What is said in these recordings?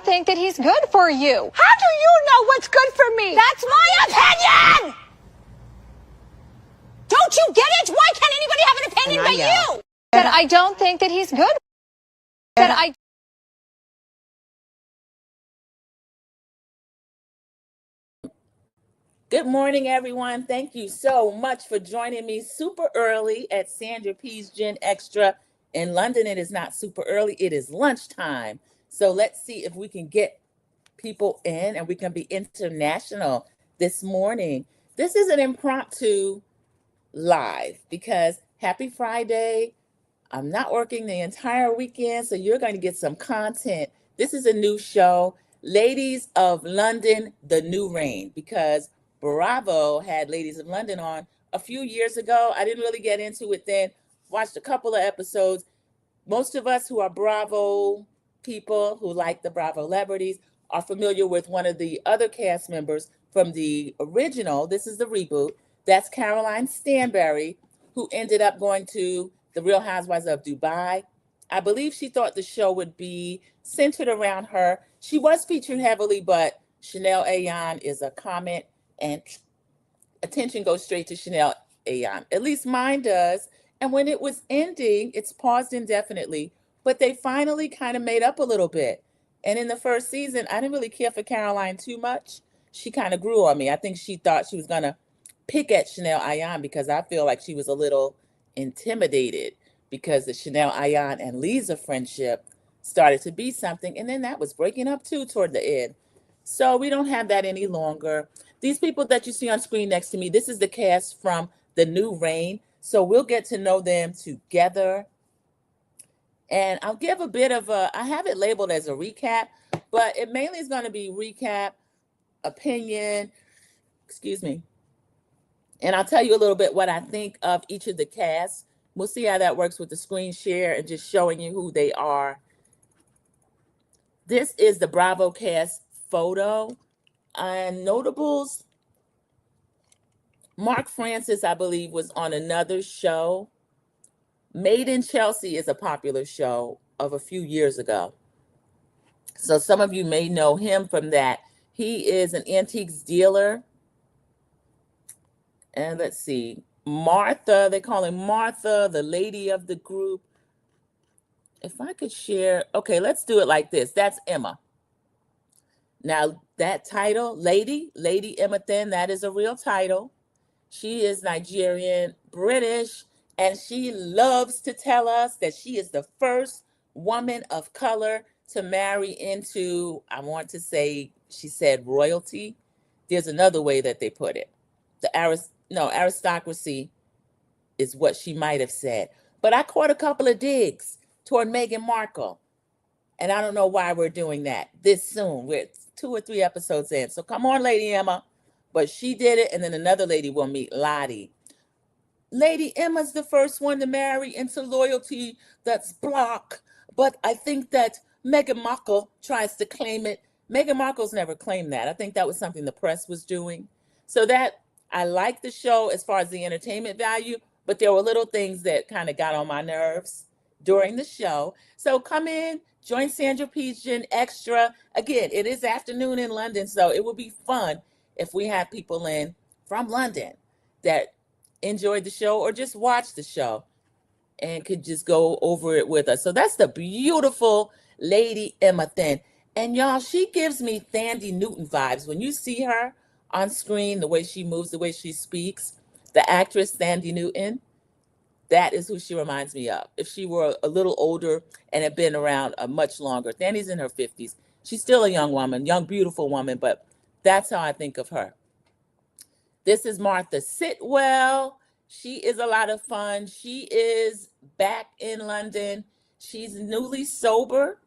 don't think that he's good for you. How do you know what's good for me? That's my opinion! Don't you get it? Why can't anybody have an opinion but you? That I don't think that he's good. That I... Good morning, everyone. Thank you so much for joining me super early at Sandra P's Gen Extra. In London, it is not super early. It is lunchtime. So let's see if we can get people in and we can be international this morning. This is an impromptu live because happy Friday. I'm not working the entire weekend, so you're going to get some content. This is a new show, Ladies of London, The New Reign, because Bravo had Ladies of London on a few years ago. I didn't really get into it then, watched a couple of episodes. Most of us who are Bravo people, who like the Bravo celebrities, are familiar with one of the other cast members from the original. This is the reboot. That's Caroline Stanbury, who ended up going to the Real Housewives of Dubai. I believe she thought the show would be centered around her. She was featured heavily, but Chanel Ayan is a comment, and attention goes straight to Chanel Ayan. At least mine does. And when it was ending, it's paused indefinitely, but they finally kind of made up a little bit. And in the first season, I didn't really care for Caroline too much. She kind of grew on me. I think she thought she was going to pick at Chanel Ayan because I feel like she was a little intimidated because the Chanel Ayan and Lisa friendship started to be something. And then that was breaking up too toward the end. So we don't have that any longer. These people that you see on screen next to me, this is the cast from The New Reign. So we'll get to know them together. And I'll give a bit of I have it labeled as a recap, but it mainly is going to be recap, opinion, excuse me. And I'll tell you a little bit what I think of each of the casts. We'll see how that works with the screen share and just showing you who they are. This is the Bravo cast photo. And notables, Mark Francis, I believe, was on another show. Made in Chelsea is a popular show of a few years ago. So some of you may know him from that. He is an antiques dealer. And let's see, Martha, they call him Martha, the lady of the group. If I could share, okay, let's do it like this. That's Emma. Now that title, Lady Emma Thin, that is a real title. She is Nigerian, British, and she loves to tell us that she is the first woman of color to marry into, I want to say, she said royalty. There's another way that they put it. Aristocracy is what she might have said. But I caught a couple of digs toward Meghan Markle. And I don't know why we're doing that this soon. We're 2 or 3 episodes in. So come on, Lady Emma. But she did it, and then another lady will meet, Lottie. Lady Emma's the first one to marry into loyalty that's block. But I think that Meghan Markle tries to claim it. Meghan Markle's never claimed that. I think that was something the press was doing. So that, I like the show as far as the entertainment value, but there were little things that kind of got on my nerves during the show. So come in, join Sandra P's Gen Extra. Again, it is afternoon in London, so it will be fun if we have people in from London that enjoyed the show or just watched the show and could just go over it with us. So that's the beautiful Lady Emma Thin. And y'all, she gives me Thandie Newton vibes. When you see her on screen, the way she moves, the way she speaks, the actress Thandie Newton, that is who she reminds me of. If she were a little older and had been around much longer. Thandie's in her 50s. She's still a young woman, young, beautiful woman, but that's how I think of her. This is Martha Sitwell. She is a lot of fun. She is back in London. She's newly sober.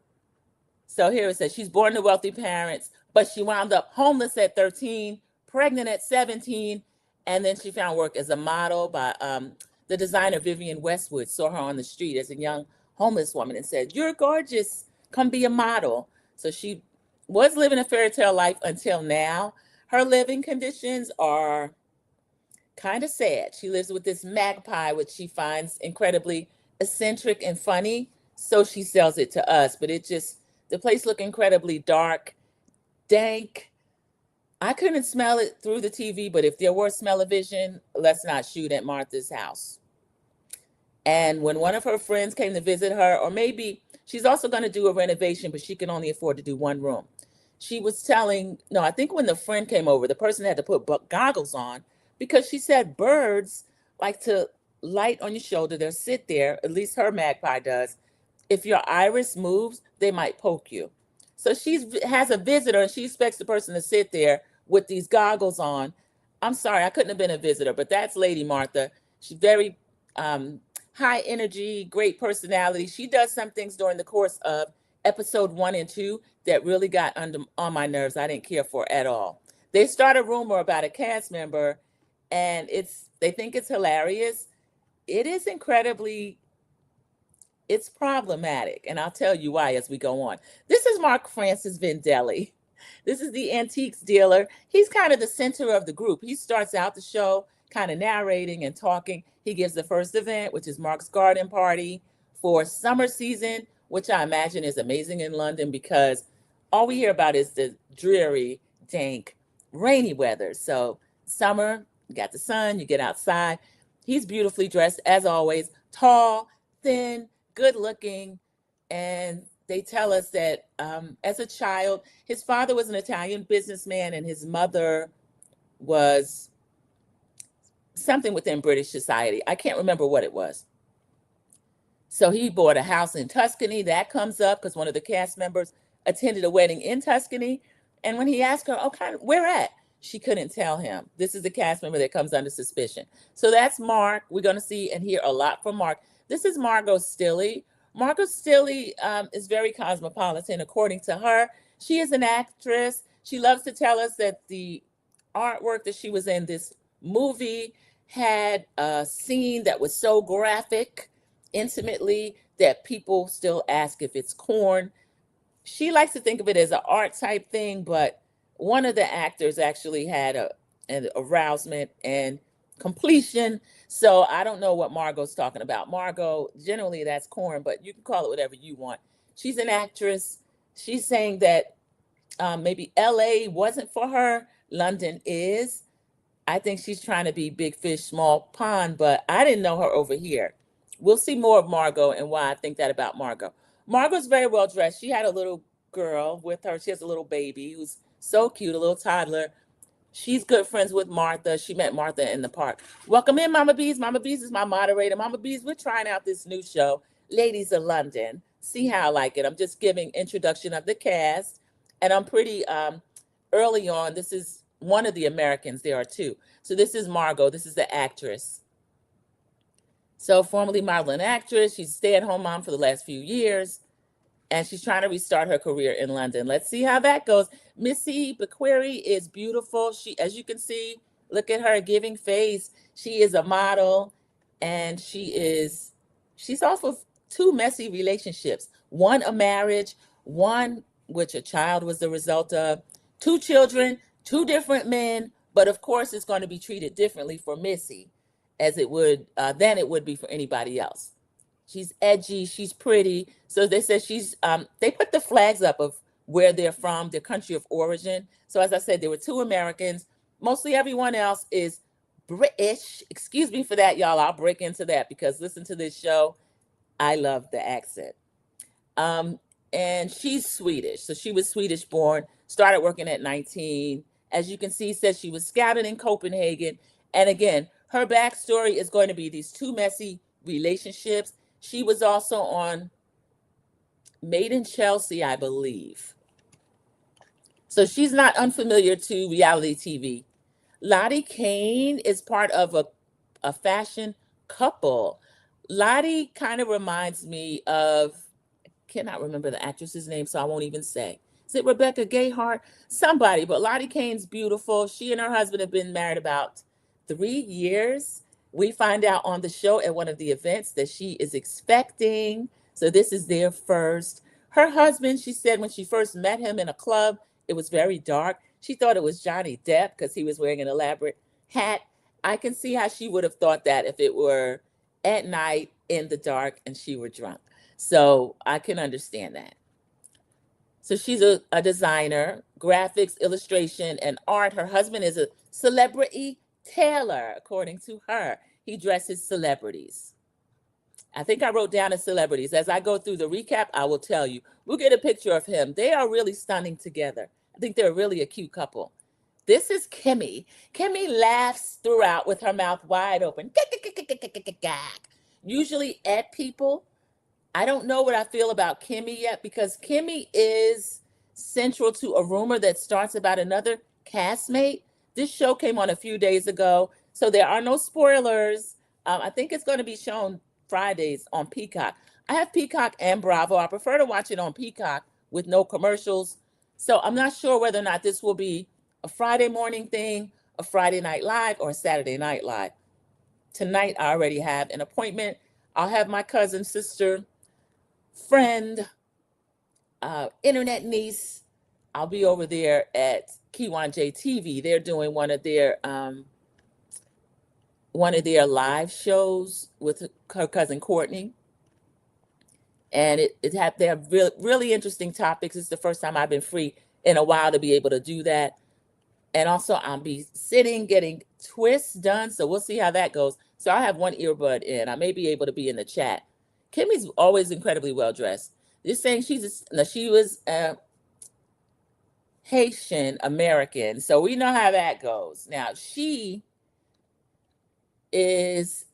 So here it says she's born to wealthy parents, but she wound up homeless at 13, pregnant at 17, and then she found work as a model by the designer Vivienne Westwood. Saw her on the street as a young homeless woman and said, "You're gorgeous, come be a model." So she was living a fairy tale life until now. Her living conditions are kind of sad. She lives with this magpie, which she finds incredibly eccentric and funny. So she sells it to us, but it just The place looked incredibly dark, dank. I couldn't smell it through the TV, but if there were smell-o-vision, let's not shoot at Martha's house. And when one of her friends came to visit her, or maybe she's also going to do a renovation, but she can only afford to do one room. She was telling, no, I think when the friend came over, the person had to put goggles on because she said birds like to light on your shoulder. They'll sit there, at least her magpie does. If your iris moves, they might poke you. So she has a visitor and she expects the person to sit there with these goggles on. I'm sorry, I couldn't have been a visitor, but that's Lady Martha. She's very high energy, great personality. She does some things during the course of episode 1 and 2 that really got on my nerves. I didn't care for at all. They start a rumor about a cast member, and they think it's hilarious. It is it's problematic, and I'll tell you why as we go on. This is Mark Francis Vendelli. This is the antiques dealer. He's kind of the center of the group. He starts out the show kind of narrating and talking. He gives the first event, which is Mark's garden party for summer season, which I imagine is amazing in London because all we hear about is the dreary, dank, rainy weather. So summer, you got the sun, you get outside. He's beautifully dressed, as always, tall, thin, good looking, and they tell us that as a child, his father was an Italian businessman and his mother was something within British society. I can't remember what it was. So he bought a house in Tuscany. That comes up because one of the cast members attended a wedding in Tuscany. And when he asked her, where at? She couldn't tell him. This is the cast member that comes under suspicion. So that's Mark. We're going to see and hear a lot from Mark. This is Margot Stilley. Margot Stilley is very cosmopolitan, according to her. She is an actress. She loves to tell us that the artwork that she was in this movie had a scene that was so graphic, intimately, that people still ask if it's corn. She likes to think of it as an art type thing, but one of the actors actually had an arousement and completion. So I don't know what Margot's talking about. Margot, generally that's corn, but you can call it whatever you want. She's an actress. She's saying that maybe LA wasn't for her. London is. I think she's trying to be big fish, small pond, but I didn't know her over here. We'll see more of Margot and why I think that about Margot. Margot's very well dressed. She had a little girl with her. She has a little baby who's so cute, a little toddler. She's good friends with Martha. She met Martha in the park. Welcome in, Mama Bees. Mama Bees is my moderator. Mama Bees, we're trying out this new show, Ladies of London. See how I like it. I'm just giving introduction of the cast, and I'm pretty early on. This is one of the Americans. There are two. So this is Margot. This is the actress. So formerly model and actress. She's a stay-at-home mom for the last few years, and she's trying to restart her career in London. Let's see how that goes. Missy Bequeri is beautiful. She, as you can see, look at her giving face. She is a model, and she's off of 2 messy relationships. One, a marriage, one which a child was the result of, 2 children, 2 different men, but of course it's going to be treated differently for Missy as it would than it would be for anybody else. She's edgy, she's pretty. So they said they put the flags up of where they're from, their country of origin. So as I said, there were 2 Americans. Mostly everyone else is British. Excuse me for that, y'all. I'll break into that because listen to this show. I love the accent. And she's Swedish. So she was Swedish born, started working at 19. As you can see, says she was scouted in Copenhagen. And again, her backstory is going to be these 2 messy relationships. She was also on Made in Chelsea, I believe. So she's not unfamiliar to reality TV. Lottie Kane is part of a fashion couple. Lottie kind of reminds me of, I cannot remember the actress's name, so I won't even say. Is it Rebecca Gayheart? Somebody, but Lottie Kane's beautiful. She and her husband have been married about 3 years. We find out on the show at one of the events that she is expecting. So this is their first. Her husband, she said when she first met him in a club, it was very dark. She thought it was Johnny Depp because he was wearing an elaborate hat. I can see how she would have thought that if it were at night in the dark and she were drunk. So I can understand that. So she's a designer, graphics, illustration, and art. Her husband is a celebrity tailor, according to her. He dresses celebrities. I think I wrote down the celebrities. As I go through the recap, I will tell you. We'll get a picture of him. They are really stunning together. I think they're really a cute couple. This is Kimmy. Kimmy laughs throughout with her mouth wide open. Usually at people. I don't know what I feel about Kimmy yet because Kimmy is central to a rumor that starts about another castmate. This show came on a few days ago, so there are no spoilers. I think it's going to be shown Fridays on Peacock. I have Peacock and Bravo. I prefer to watch it on Peacock with no commercials. So I'm not sure whether or not this will be a Friday morning thing, a Friday Night Live, or a Saturday Night Live. Tonight, I already have an appointment. I'll have my cousin, sister, friend, internet niece. I'll be over there at Kiwanje TV. They're doing one of their live shows with her cousin Courtney, and they have really interesting topics. It's the first time I've been free in a while to be able to do that, and also I'll be sitting getting twists done. So we'll see how that goes. So I have one earbud in. I may be able to be in the chat. Kimmy's always incredibly well dressed. Just saying she was Haitian American, so we know how that goes. Now she is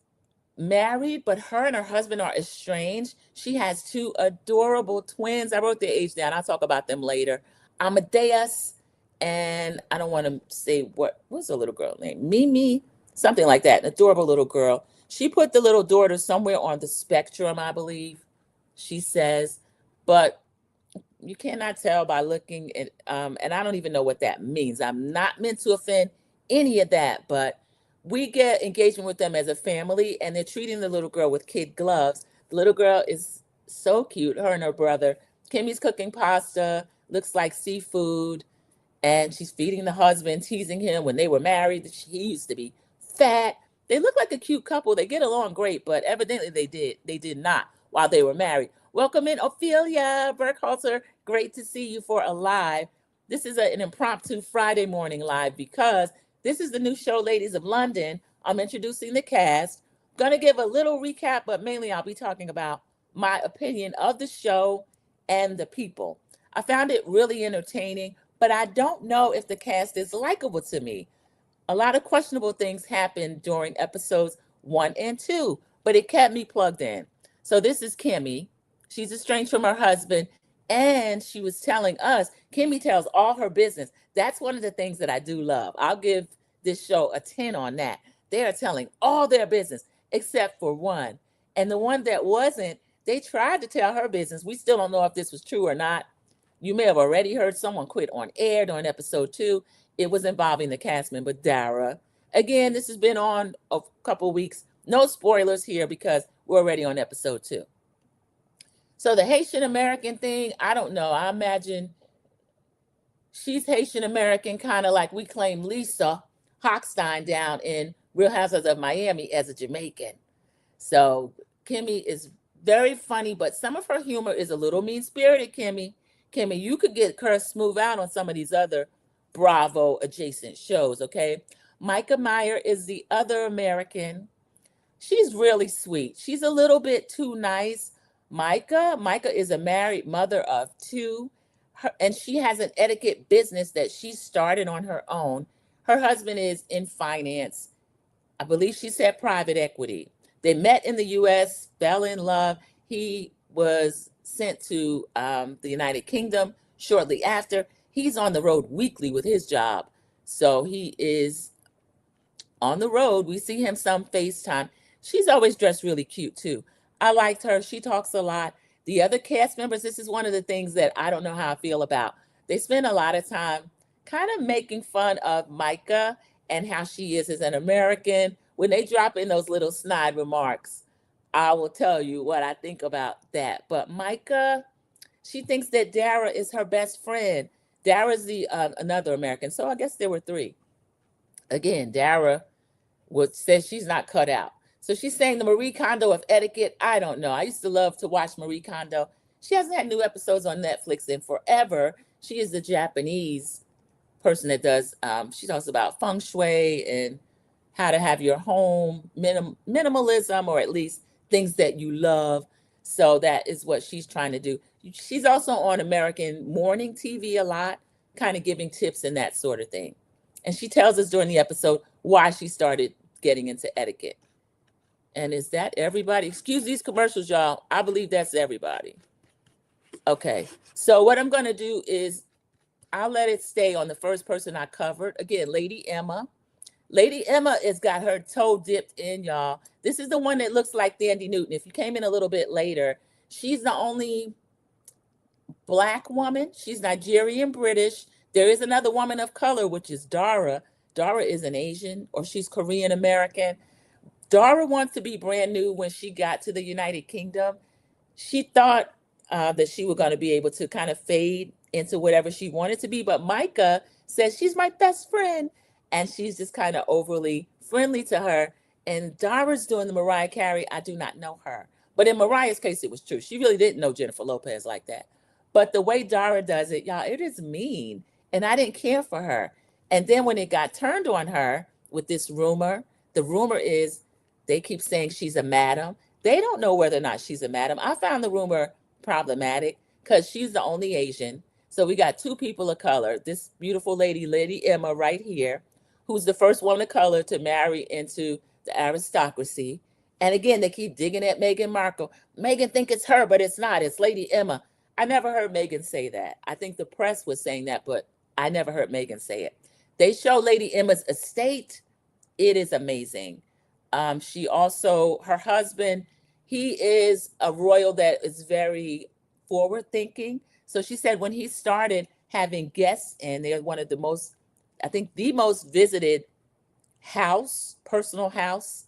married, but her and her husband are estranged. She has two adorable twins. I wrote their age down. I'll talk about them later. Amadeus, and I don't want to say what's the little girl name? Mimi, something like that. An adorable little girl. She put the little daughter somewhere on the spectrum, I believe, she says, but you cannot tell by looking at, and I don't even know what that means. I'm not meant to offend any of that, but we get engagement with them as a family, and they're treating the little girl with kid gloves. The little girl is so cute, her and her brother. Kimmy's cooking pasta, looks like seafood, and she's feeding the husband, teasing him when they were married. He used to be fat. They look like a cute couple. They get along great, but evidently they did not while they were married. Welcome in, Ophelia Burkhalter. Great to see you for a live. This is an impromptu Friday morning live because this is the new show, Ladies of London. I'm introducing the cast. Going to give a little recap, but mainly I'll be talking about my opinion of the show and the people. I found it really entertaining, but I don't know if the cast is likable to me. A lot of questionable things happened during episodes 1 and 2, but it kept me plugged in. So this is Kimmy. She's estranged from her husband, and she was telling us, Kimmy tells all her business. That's one of the things that I do love. I'll give this show a 10 on that. They are telling all their business except for one. And the one that wasn't, they tried to tell her business. We still don't know if this was true or not. You may have already heard someone quit on air during episode 2. It was involving the cast member, Dara. Again, this has been on a couple weeks. No spoilers here because we're already on episode 2. So the Haitian American thing, I don't know. I imagine she's Haitian American, kind of like we claim Lisa Hochstein down in Real Housewives of Miami as a Jamaican. So Kimmy is very funny, but some of her humor is a little mean-spirited, Kimmy. Kimmy, you could get cursed smooth out on some of these other Bravo adjacent shows, okay? Micah Meyer is the other American. She's really sweet. She's a little bit too nice. Micah is a married mother of 2, and she has an etiquette business that she started on her own. Her husband is in finance. I believe she said private equity. They met in the U.S., fell in love. He was sent to the United Kingdom shortly after. He's on the road weekly with his job. So he is on the road. We see him some FaceTime. She's always dressed really cute too. I liked her. She talks a lot. The other cast members, this is one of the things that I don't know how I feel about. They spend a lot of time kind of making fun of Micah and how she is as an American. When they drop in those little snide remarks, I will tell you what I think about that. But Micah, she thinks that Dara is her best friend. Dara's the another American. So I guess there were 3. Again, Dara says she's not cut out. So she's saying the Marie Kondo of etiquette. I don't know. I used to love to watch Marie Kondo. She hasn't had new episodes on Netflix in forever. She is the Japanese person that does, she talks about feng shui and how to have your home minimalism, or at least things that you love. So that is what she's trying to do. She's also on American morning TV a lot, kind of giving tips and that sort of thing. And she tells us during the episode why she started getting into etiquette. And is that everybody? Excuse these commercials, y'all. I believe that's everybody. Okay. So what I'm going to do is I'll let it stay on the first person I covered. Again, Lady Emma. Lady Emma has got her toe dipped in, y'all. This is the one that looks like Thandie Newton. If you came in a little bit later, she's the only Black woman. She's Nigerian British. There is another woman of color, which is Dara. Dara is an Asian, or she's Korean American. Dara wants to be brand new when she got to the United Kingdom. She thought that she was going to be able to kind of fade into whatever she wanted to be. But Micah says she's my best friend. And she's just kind of overly friendly to her. And Dara's doing the Mariah Carey, I do not know her. But in Mariah's case, it was true. She really didn't know Jennifer Lopez like that. But the way Dara does it, y'all, it is mean. And I didn't care for her. And then when it got turned on her with this rumor, the rumor is they keep saying she's a madam. They don't know whether or not she's a madam. I found the rumor problematic because she's the only Asian. So we got two people of color. This beautiful lady, Lady Emma, right here, who's the first woman of color to marry into the aristocracy. And again, they keep digging at Meghan Markle. Meghan think it's her, but it's not. It's Lady Emma. I never heard Meghan say that. I think the press was saying that, but I never heard Meghan say it. They show Lady Emma's estate. It is amazing. She also, her husband, he is a royal that is very forward thinking. So she said when he started having guests in, they're one of the most, I think the most visited personal house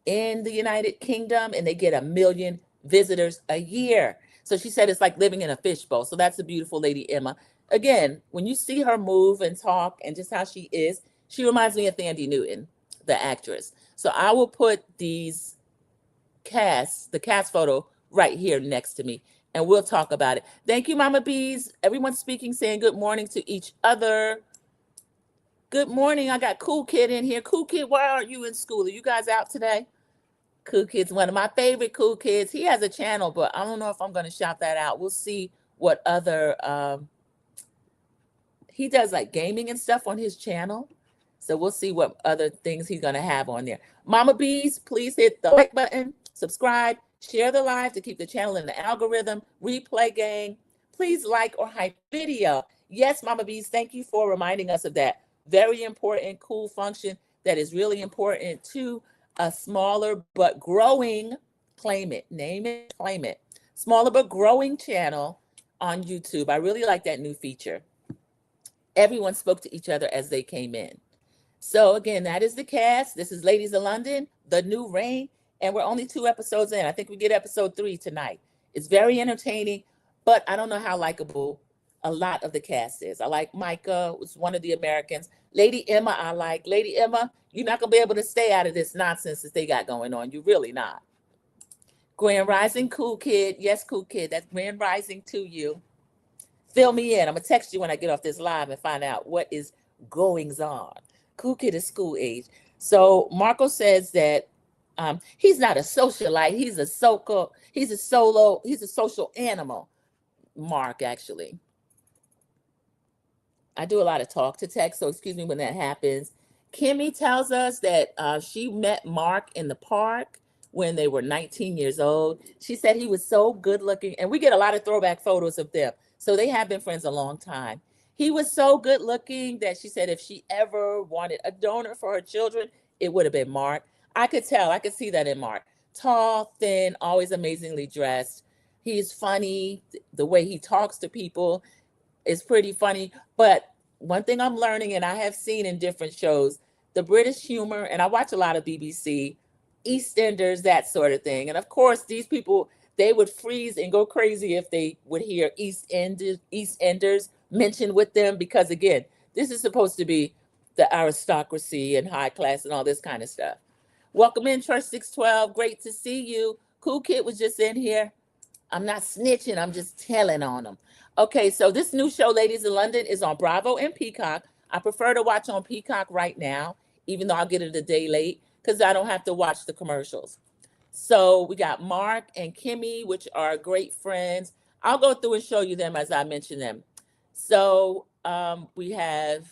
in the United Kingdom, and they get 1 million visitors a year. So she said it's like living in a fishbowl. So that's a beautiful Lady Emma. Again, when you see her move and talk and just how she is, she reminds me of Thandie Newton, the actress. So I will put the cast photo right here next to me, and we'll talk about it. Thank you, Mama Bees. Everyone's speaking, saying good morning to each other. Good morning. I got Cool Kid in here. Cool Kid, why aren't you in school? Are you guys out today? Cool Kid's one of my favorite Cool Kids. He has a channel, but I don't know if I'm going to shout that out. We'll see what other, he does like gaming and stuff on his channel. So we'll see what other things he's going to have on there. Mama Bees, please hit the like button, subscribe, share the live to keep the channel in the algorithm. Replay gang, please like or hype video. Yes, Mama Bees, thank you for reminding us of that very important, cool function that is really important to a smaller but growing, claim it, name it, claim it, smaller but growing channel on YouTube. I really like that new feature. Everyone spoke to each other as they came in. So again, that is the cast. This is Ladies of London, The New Reign, and we're only 2 episodes in. I think we get episode 3 tonight. It's very entertaining, but I don't know how likable a lot of the cast is. I like Micah, who's one of the Americans. Lady Emma, I like. Lady Emma, you're not going to be able to stay out of this nonsense that they got going on. You're really not. Grand Rising, Cool Kid. Yes, Cool Kid. That's Grand Rising to you. Fill me in. I'm going to text you when I get off this live and find out what is goings on. Cool Kid is school age. So Marco says that he's not a socialite. He's a social animal. Mark, actually. I do a lot of talk to text, so excuse me when that happens. Kimmy tells us that she met Mark in the park when they were 19 years old. She said he was so good looking, and we get a lot of throwback photos of them. So they have been friends a long time. He was so good looking that she said if she ever wanted a donor for her children, it would have been Mark. I could tell, I could see that in Mark. Tall, thin, always amazingly dressed. He's funny. The way he talks to people is pretty funny. But one thing I'm learning, and I have seen in different shows, the British humor, and I watch a lot of BBC, EastEnders, that sort of thing. And of course, these people, they would freeze and go crazy if they would hear EastEnders mentioned with them, because again, this is supposed to be the aristocracy and high class and all this kind of stuff. Welcome in, Church 612. Great to see you. Cool Kid was just in here. I'm not snitching. I'm just telling on them. Okay, so this new show, Ladies in London, is on Bravo and Peacock. I prefer to watch on Peacock right now, even though I'll get it a day late because I don't have to watch the commercials. So we got Mark and Kimmy, which are great friends. I'll go through and show you them as I mention them. So we have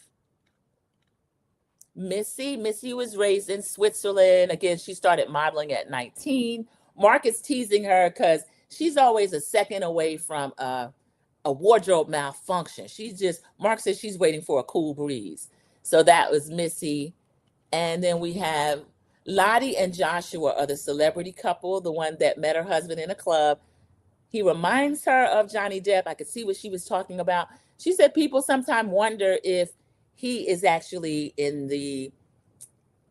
Missy. Missy was raised in Switzerland. Again, she started modeling at 19. Mark is teasing her because she's always a second away from a wardrobe malfunction. Mark says she's waiting for a cool breeze. So that was Missy. And then we have Lottie and Joshua are the celebrity couple, the one that met her husband in a club. He reminds her of Johnny Depp. I could see what she was talking about. She said people sometimes wonder if he is actually in the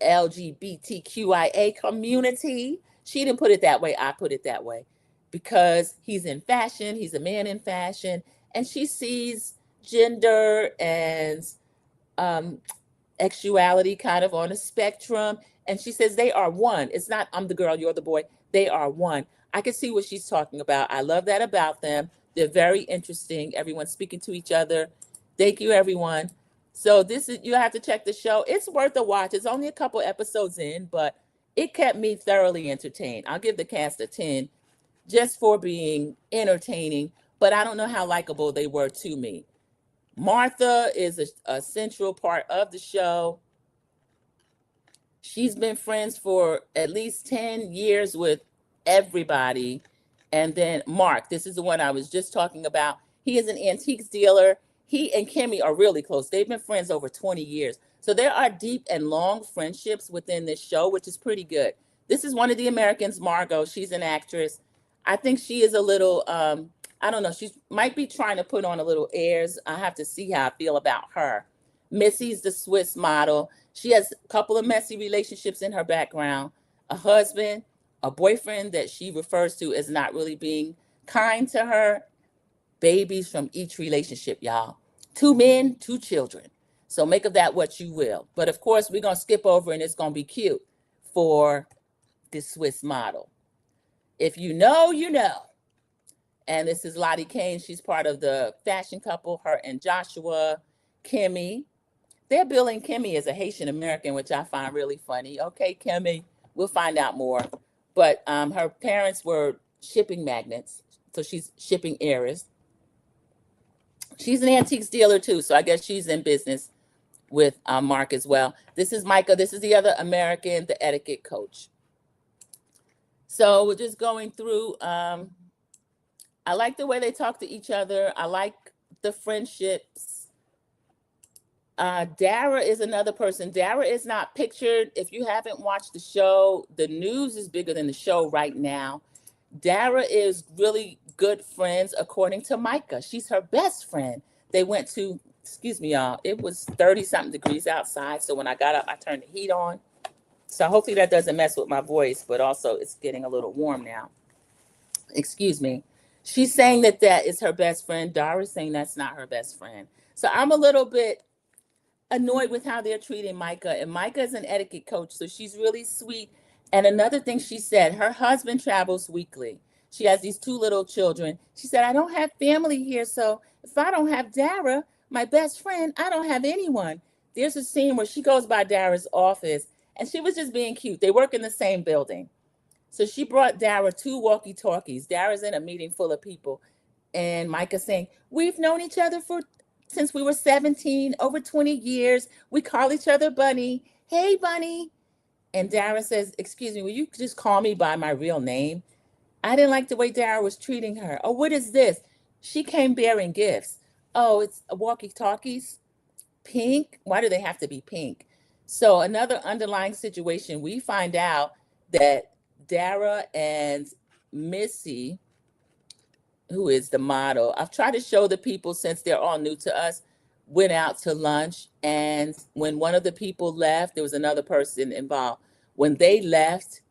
LGBTQIA community. She didn't put it that way. I put it that way because he's in fashion. He's a man in fashion. And she sees gender and sexuality kind of on a spectrum. And she says they are one. It's not I'm the girl, you're the boy. They are one. I can see what she's talking about. I love that about them. They're very interesting. Everyone's speaking to each other. Thank you, everyone. So you have to check the show. It's worth a watch. It's only a couple episodes in, but it kept me thoroughly entertained. I'll give the cast a 10 just for being entertaining, but I don't know how likable they were to me. Martha is a central part of the show. She's been friends for at least 10 years with everybody. And then Mark, this is the one I was just talking about. He is an antiques dealer. He and Kimmy are really close. They've been friends over 20 years. So there are deep and long friendships within this show, which is pretty good. This is one of the Americans, Margot. She's an actress. I think she is a little, I don't know, she might be trying to put on a little airs. I have to see how I feel about her. Missy's the Swiss model. She has a couple of messy relationships in her background, a husband, a boyfriend that she refers to as not really being kind to her, babies from each relationship, y'all. 2 men, 2 children. So make of that what you will. But of course, we're going to skip over and it's going to be cute for this Swiss model. If you know, you know. And this is Lottie Kane. She's part of the fashion couple, her and Joshua. Kimmy. They're billing Kimmy as a Haitian American, which I find really funny. Okay, Kimmy, we'll find out more. But her parents were shipping magnates, so she's shipping heiress. She's an antiques dealer too, so I guess she's in business with Mark as well. This is Micah. This is the other American, the etiquette coach. So we're just going through. I like the way they talk to each other. I like the friendships. Dara is another person. Dara is not pictured. If you haven't watched the show, the news is bigger than the show right now. Dara is really good friends, according to Micah. She's her best friend. They went to, excuse me, y'all, it was 30-something degrees outside. So when I got up, I turned the heat on. So hopefully that doesn't mess with my voice, but also it's getting a little warm now. Excuse me. She's saying that is her best friend. Dara's saying that's not her best friend. So I'm a little bit annoyed with how they're treating Micah. And Micah is an etiquette coach, so she's really sweet. And another thing she said, her husband travels weekly. She has these 2 little children. She said, I don't have family here, so if I don't have Dara, my best friend, I don't have anyone. There's a scene where she goes by Dara's office, and she was just being cute. They work in the same building. So she brought Dara 2 walkie-talkies. Dara's in a meeting full of people. And Micah's saying, we've known each other since we were 17, over 20 years. We call each other Bunny. Hey, Bunny. And Dara says, excuse me, will you just call me by my real name? I didn't like the way Dara was treating her. Oh, what is this? She came bearing gifts. Oh, it's walkie-talkies. Pink? Why do they have to be pink? So another underlying situation, we find out that Dara and Missy, who is the model, I've tried to show the people, since they're all new to us, went out to lunch. And when one of the people left, there was another person involved. When they left,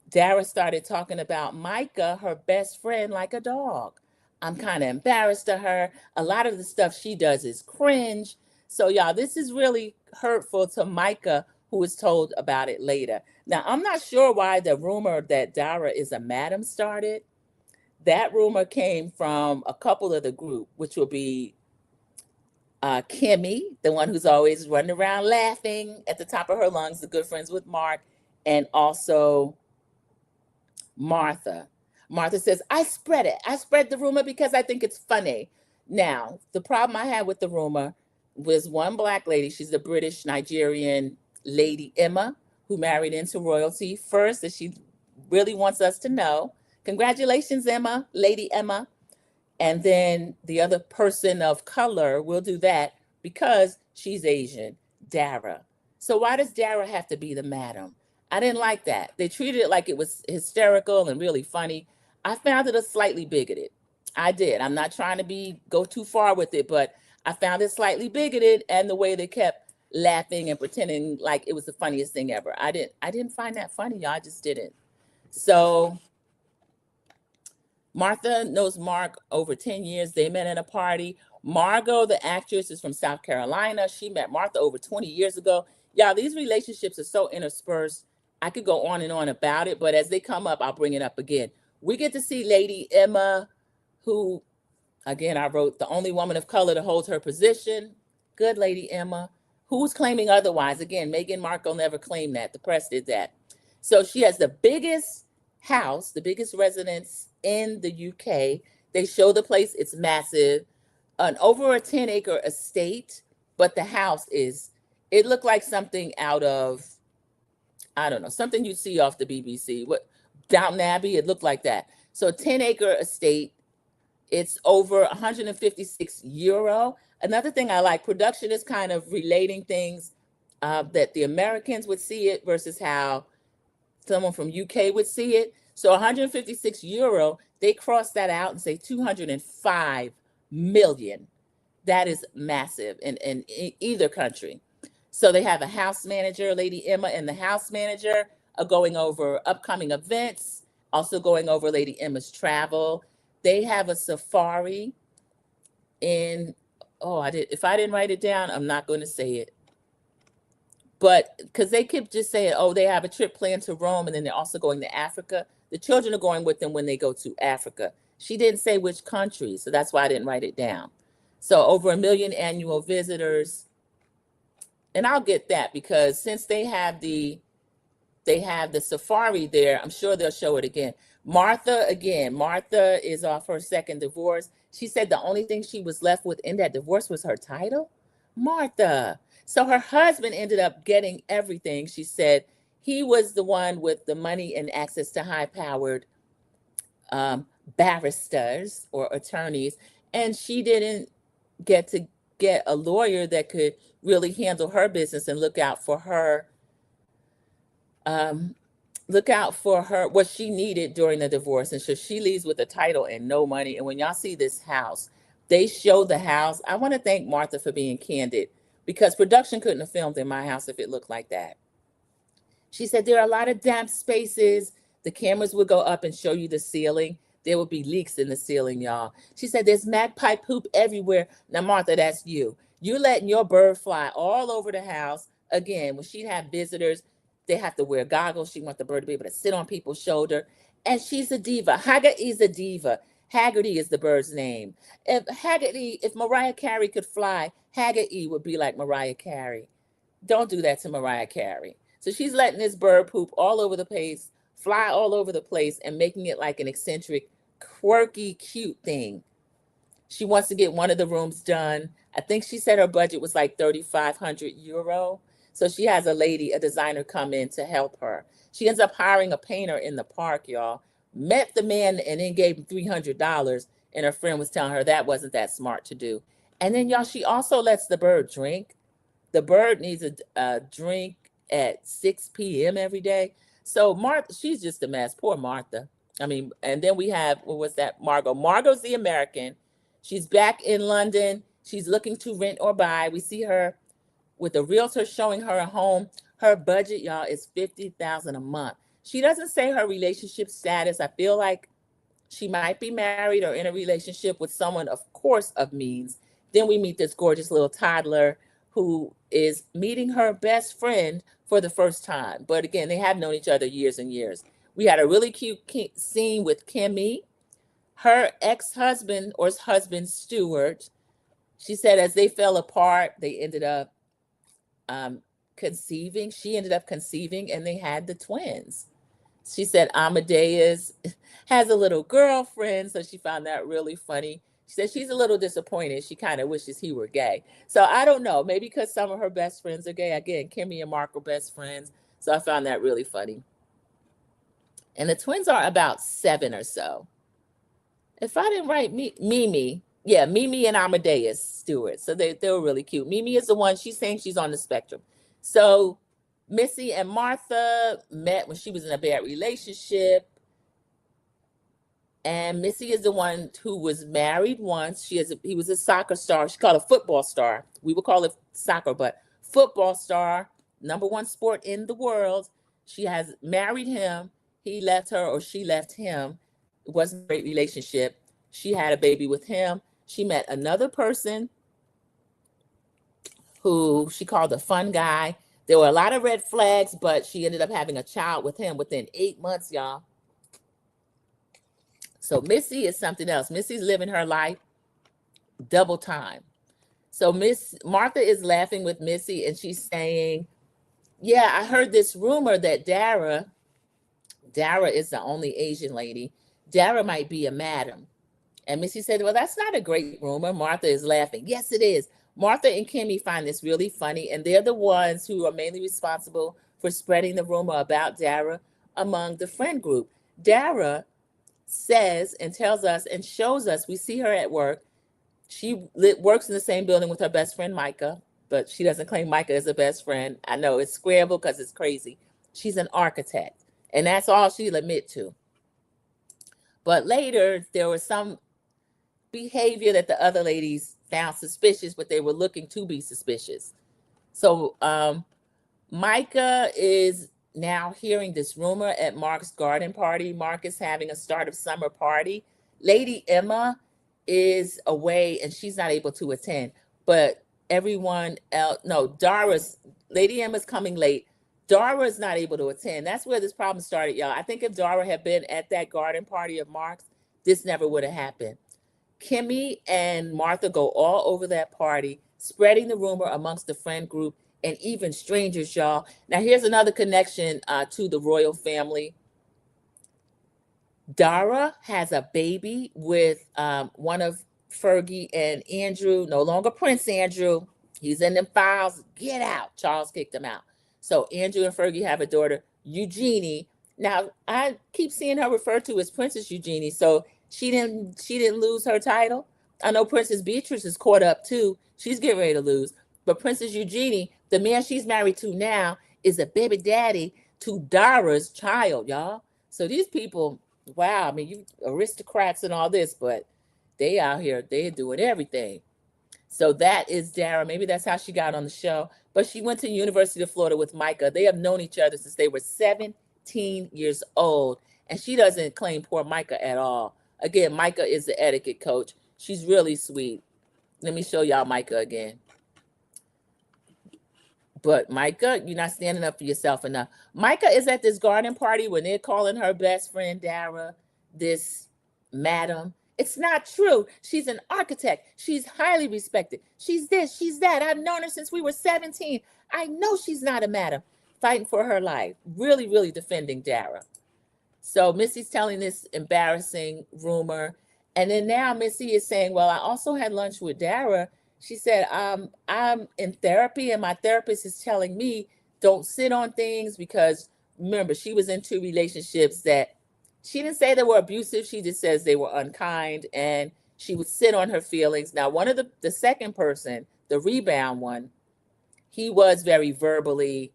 Dara started talking about Micah, her best friend, like a dog. I'm kind of embarrassed to her. A lot of the stuff she does is cringe. So y'all, this is really hurtful to Micah, who was told about it later. Now, I'm not sure why the rumor that Dara is a madam started. that rumor came from a couple of the group, which will be Kimmy, the one who's always running around laughing at the top of her lungs, the good friends with Mark, and also Martha. Martha says, I spread it. I spread the rumor because I think it's funny. Now, the problem I had with the rumor was one black lady. She's the British Nigerian Lady Emma, who married into royalty first, that she really wants us to know. Congratulations, Emma, Lady Emma. And then the other person of color will do that because she's Asian, Dara. So why does Dara have to be the madam? I didn't like that. They treated it like it was hysterical and really funny. I found it a slightly bigoted. I did. I'm not trying to go too far with it, but I found it slightly bigoted, and the way they kept laughing and pretending like it was the funniest thing ever. I didn't find that funny, y'all. I just didn't. So Martha knows Mark over 10 years. They met at a party. Margot, the actress, is from South Carolina. She met Martha over 20 years ago. Y'all, these relationships are so interspersed. I could go on and on about it, but as they come up, I'll bring it up again. We get to see Lady Emma, who, again, I wrote, the only woman of color to hold her position. Good Lady Emma. Who's claiming otherwise? Again, Meghan Markle never claimed that. The press did that. So she has the biggest house, the biggest residence in the UK. They show the place. It's massive. Over a 10-acre estate, but the house it looked like something out of, I don't know, something you'd see off the BBC. Downton Abbey, it looked like that. So 10-acre estate, it's over 156 euro. Another thing I like, production is kind of relating things that the Americans would see it versus how someone from UK would see it. So 156 euro, they cross that out and say 205 million. That is massive in either country. So they have a house manager, Lady Emma, and the house manager are going over upcoming events, also going over Lady Emma's travel. They have a safari in, if I didn't write it down, I'm not going to say it. But because they keep just saying, they have a trip planned to Rome, and then they're also going to Africa. The children are going with them when they go to Africa. She didn't say which country, so that's why I didn't write it down. So over 1 million annual visitors. And I'll get that because since they have the safari there, I'm sure they'll show it again. Martha is off her second divorce. She said the only thing she was left with in that divorce was her title. Martha. So her husband ended up getting everything. She said he was the one with the money and access to high-powered barristers or attorneys, and she didn't get to get a lawyer that could really handle her business and look out for her what she needed during the divorce. And so she leaves with a title and no money. And when y'all see this house, they show the house. I want to thank Martha for being candid because production couldn't have filmed in my house if it looked like that. She said there are a lot of damp spaces. The cameras would go up and show you the ceiling. There would be leaks in the ceiling, y'all. She said there's magpie poop everywhere. Now, Martha, that's you. You're letting your bird fly all over the house. Again, when she'd have visitors, they have to wear goggles. She wants the bird to be able to sit on people's shoulder. And she's a diva. Haggerty's a diva. Haggerty is the bird's name. If Mariah Carey could fly, Haggerty would be like Mariah Carey. Don't do that to Mariah Carey. So she's letting this bird poop all over the place, fly all over the place, and making it like an eccentric, quirky, cute thing. She wants to get one of the rooms done. I think she said her budget was like 3,500 euro. So she has a designer come in to help her. She ends up hiring a painter in the park, y'all. Met the man and then gave him $300. And her friend was telling her that wasn't that smart to do. And then, y'all, she also lets the bird drink. The bird needs a drink at 6 p.m. every day. So Martha, she's just a mess. Poor Martha. I mean, and then we have, what was that? Margot. Margot's the American. She's back in London. She's looking to rent or buy. We see her with a realtor showing her a home. Her budget, y'all, is $50,000 a month. She doesn't say her relationship status. I feel like she might be married or in a relationship with someone, of course, of means. Then we meet this gorgeous little toddler who is meeting her best friend for the first time. But again, they have known each other years and years. We had a really cute scene with Kimmy. Her ex-husband or husband, Stuart, she said as they fell apart, they ended up conceiving. She ended up conceiving and they had the twins. She said Amadeus has a little girlfriend, so she found that really funny. She said she's a little disappointed. She kind of wishes he were gay. So I don't know, maybe because some of her best friends are gay. Again, Kimmy and Mark are best friends. So I found that really funny. And the twins are about 7 or so. If I didn't write Mimi, yeah, Mimi and Amadeus Stewart. So they were really cute. Mimi is the one, she's saying she's on the spectrum. So Missy and Martha met when she was in a bad relationship. And Missy is the one who was married once. He was a soccer star. She called a football star. We would call it soccer, but football star, #1 sport in the world. She has married him. He left her or she left him. It wasn't a great relationship. She had a baby with him. She met another person who she called a fun guy. There were a lot of red flags, but she ended up having a child with him within 8 months, y'all. So Missy is something else. Missy's living her life double time. So Miss Martha is laughing with Missy and she's saying, yeah, I heard this rumor that Dara is the only Asian lady. Dara might be a madam. And Missy said, well, that's not a great rumor. Martha is laughing. Yes, it is. Martha and Kimmy find this really funny, and they're the ones who are mainly responsible for spreading the rumor about Dara among the friend group. Dara says and tells us and shows us, we see her at work. She works in the same building with her best friend, Micah, but she doesn't claim Micah as a best friend. I know it's scrambled because it's crazy. She's an architect, and that's all she'll admit to. But later, there was some behavior that the other ladies found suspicious, but they were looking to be suspicious. So Micah is now hearing this rumor at Mark's garden party. Mark is having a start of summer party. Lady Emma is away and she's not able to attend, but everyone else, no, Lady Emma's coming late. Dara's not able to attend. That's where this problem started, y'all. I think if Dara had been at that garden party of Mark's, this never would have happened. Kimmy and Martha go all over that party, spreading the rumor amongst the friend group and even strangers, y'all. Now, here's another connection to the royal family. Dara has a baby with one of Fergie and Andrew, no longer Prince Andrew. He's in them files. Get out. Charles kicked him out. So Andrew and Fergie have a daughter, Eugenie. Now, I keep seeing her referred to as Princess Eugenie. So she didn't lose her title. I know Princess Beatrice is caught up too. She's getting ready to lose. But Princess Eugenie, the man she's married to now, is a baby daddy to Dara's child, y'all. So these people, wow, I mean, you aristocrats and all this, but they out here, they're doing everything. So that is Dara. Maybe that's how she got on the show. But she went to University of Florida with Micah. They have known each other since they were 17 years old. And she doesn't claim poor Micah at all. Again, Micah is the etiquette coach. She's really sweet. Let me show y'all Micah again. But Micah, you're not standing up for yourself enough. Micah is at this garden party when they're calling her best friend Dara this madam. It's not true. She's an architect. She's highly respected. She's this, she's that. I've known her since we were 17. I know she's not a madam. Fighting for her life. Really, really defending Dara. So Missy's telling this embarrassing rumor. And then now Missy is saying, well, I also had lunch with Dara. She said, I'm in therapy and my therapist is telling me don't sit on things because remember, she was in 2 relationships that she didn't say they were abusive. She just says they were unkind and she would sit on her feelings. Now, one of the second person, the rebound one, he was very verbally,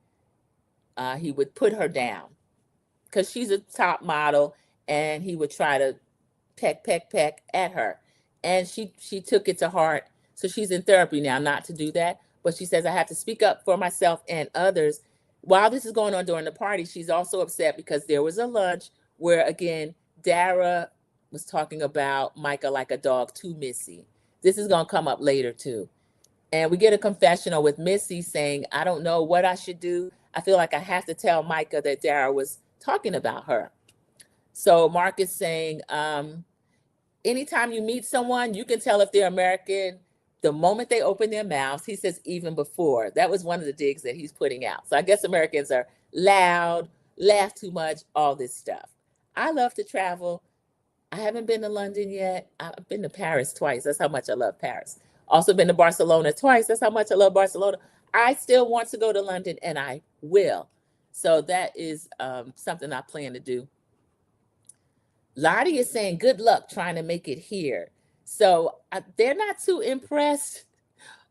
he would put her down because she's a top model and he would try to peck at her. And she took it to heart. So she's in therapy now not to do that. But she says, I have to speak up for myself and others. While this is going on during the party, she's also upset because there was a lunch where, again, Dara was talking about Micah like a dog to Missy. This is going to come up later, too. And we get a confessional with Missy saying, I don't know what I should do. I feel like I have to tell Micah that Dara was talking about her. So Mark is saying, anytime you meet someone, you can tell if they're American the moment they open their mouths. He says even before. That was one of the digs that he's putting out. So I guess Americans are loud, laugh too much, all this stuff. I love to travel. I haven't been to London yet. I've been to Paris twice. That's how much I love Paris. Also been to Barcelona twice. That's how much I love Barcelona. I still want to go to London, and I will. So that is something I plan to do. Lottie is saying good luck trying to make it here. So they're not too impressed.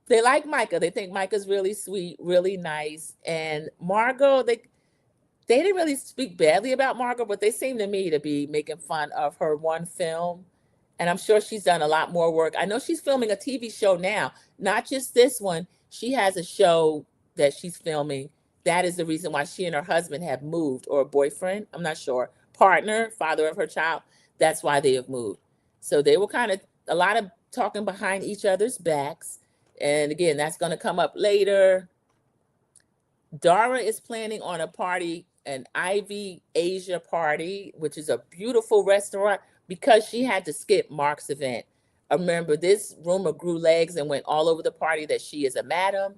They like Micah. They think Micah's really sweet, really nice. And Margot, they didn't really speak badly about Margot, but they seem to me to be making fun of her one film. And I'm sure she's done a lot more work. I know she's filming a TV show now, not just this one. She has a show that she's filming. That is the reason why she and her husband have moved, or a boyfriend, I'm not sure, partner, father of her child. That's why they have moved. So they were kind of a lot of talking behind each other's backs. And again, that's going to come up later. Dara is planning on a party, an Ivy Asia party, which is a beautiful restaurant, because she had to skip Mark's event. Remember, this rumor grew legs and went all over the party that she is a madam.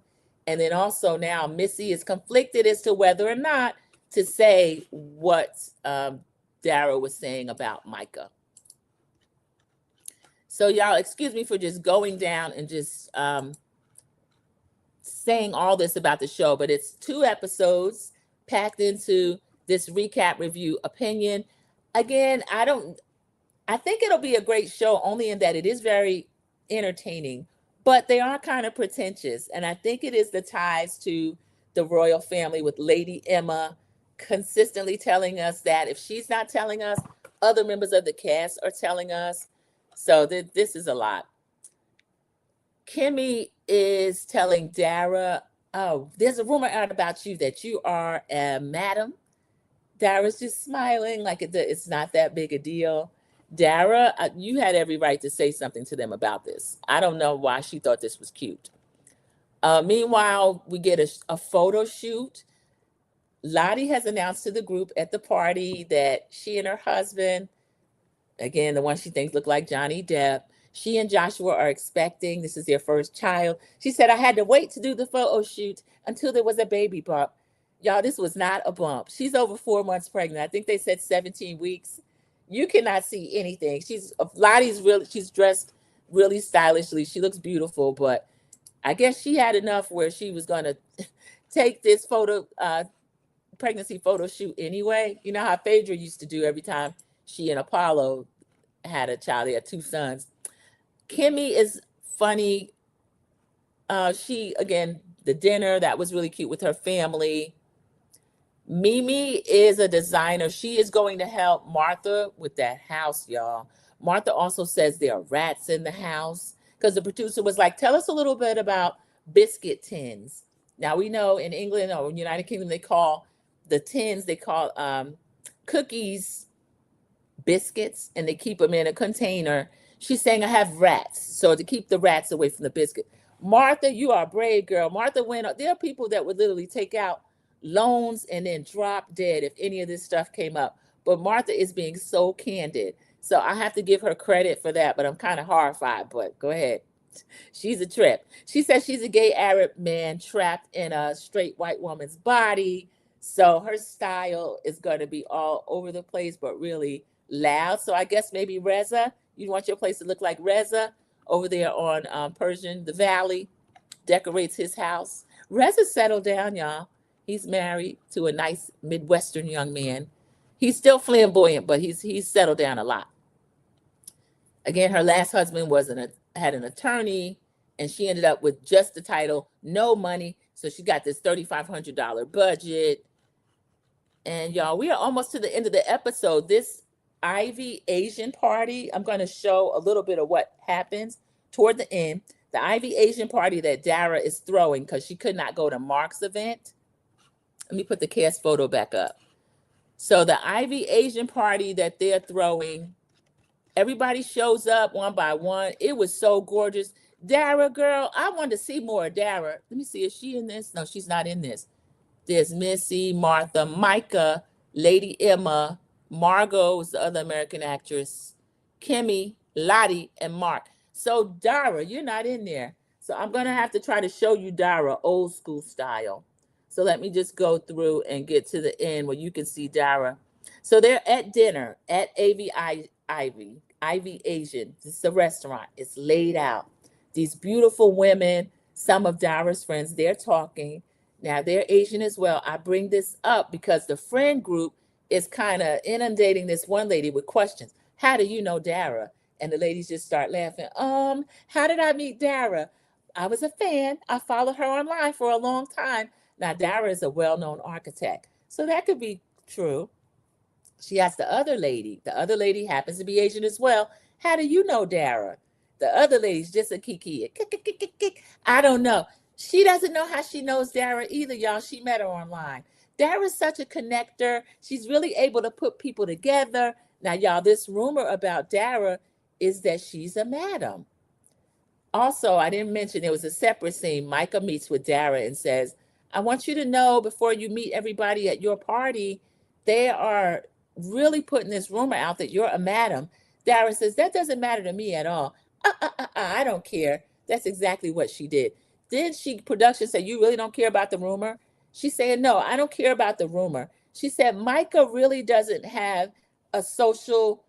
And then also now Missy is conflicted as to whether or not to say what Dara was saying about Micah. So y'all, excuse me for just going down and just saying all this about the show, but it's 2 episodes packed into this recap review opinion. Again, I think it'll be a great show, only in that it is very entertaining, but they are kind of pretentious. And I think it is the ties to the royal family, with Lady Emma consistently telling us that. If she's not telling us, other members of the cast are telling us. So this is a lot. Kimmy is telling Dara, oh, there's a rumor out about you that you are a madam. Dara's just smiling like it's not that big a deal. Dara, you had every right to say something to them about this. I don't know why she thought this was cute. Meanwhile, we get a photo shoot. Lottie has announced to the group at the party that she and her husband, again, the one she thinks look like Johnny Depp, she and Joshua are expecting. This is their first child. She said, I had to wait to do the photo shoot until there was a baby bump. Y'all, this was not a bump. She's over 4 months pregnant. I think they said 17 weeks. You cannot see anything. She's dressed really stylishly. She looks beautiful, but I guess she had enough where she was going to take this pregnancy photo shoot anyway. You know how Phaedra used to do every time she and Apollo had a child. They had 2 sons. Kimmy is funny. Again, the dinner, that was really cute with her family. Mimi is a designer. She is going to help Martha with that house, y'all. Martha also says there are rats in the house, because the producer was like, tell us a little bit about biscuit tins. Now, we know in England or United Kingdom, they call the tins, cookies biscuits, and they keep them in a container. She's saying, I have rats, so to keep the rats away from the biscuit. Martha, you are a brave girl. Martha there are people that would literally take out loans and then drop dead if any of this stuff came up. But Martha is being so candid. So I have to give her credit for that, but I'm kind of horrified, but go ahead. She's a trip. She says she's a gay Arab man trapped in a straight white woman's body. So her style is going to be all over the place, but really loud. So I guess maybe Reza, you want your place to look like Reza over there on Persian, the Valley, decorates his house. Reza settled down, y'all. He's married to a nice Midwestern young man. He's still flamboyant, but he's settled down a lot. Again, her last husband had an attorney, and she ended up with just the title, no money. So she got this $3,500 budget. And y'all, we are almost to the end of the episode. This Ivy Asian party, I'm going to show a little bit of what happens toward the end. The Ivy Asian party that Dara is throwing, because she could not go to Mark's event. Let me put the cast photo back up. So the Ivy Asian party that they're throwing, everybody shows up one by one. It was so gorgeous. Dara, girl, I wanted to see more of Dara. Let me see, is she in this? No, she's not in this. There's Missy, Martha, Micah, Lady Emma, Margot was the other American actress, Kimmy, Lottie, and Mark. So Dara, you're not in there. So I'm gonna have to try to show you Dara old school style. So let me just go through and get to the end where you can see Dara. So they're at dinner at Ivy Asian. This is a restaurant. It's laid out. These beautiful women, some of Dara's friends, they're talking. Now they're Asian as well. I bring this up because the friend group is kind of inundating this one lady with questions. How do you know Dara? And the ladies just start laughing. How did I meet Dara? I was a fan. I followed her online for a long time. Now, Dara is a well known architect. So that could be true. She asked the other lady. The other lady happens to be Asian as well. How do you know Dara? The other lady's just a kiki. I don't know. She doesn't know how she knows Dara either, y'all. She met her online. Dara's such a connector. She's really able to put people together. Now, y'all, this rumor about Dara is that she's a madam. Also, I didn't mention there was a separate scene. Micah meets with Dara and says, I want you to know before you meet everybody at your party, they are really putting this rumor out that you're a madam. Dara says, that doesn't matter to me at all. I don't care. That's exactly what she did. Then production said, you really don't care about the rumor? She said, no, I don't care about the rumor. She said, Micah really doesn't have a social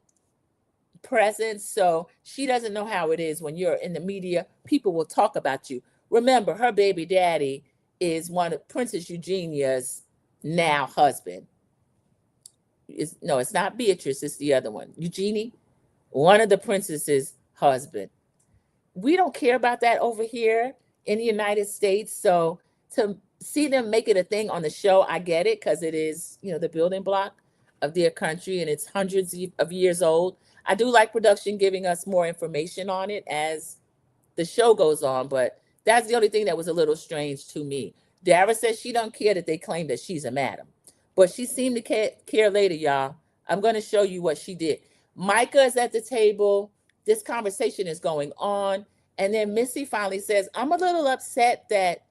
presence, so she doesn't know how it is when you're in the media. People will talk about you. Remember, her baby daddy is one of Princess Eugenia's now husband. No, it's not Beatrice, it's the other one. Eugenie, one of the princess's husband. We don't care about that over here in the United States. So to see them make it a thing on the show, I get it, because it is, the building block of their country and it's hundreds of years old. I do like production giving us more information on it as the show goes on, but that's the only thing that was a little strange to me. Dara says she don't care that they claim that she's a madam, but she seemed to care later, y'all. I'm going to show you what she did. Micah is at the table. This conversation is going on. And then Missy finally says, I'm a little upset that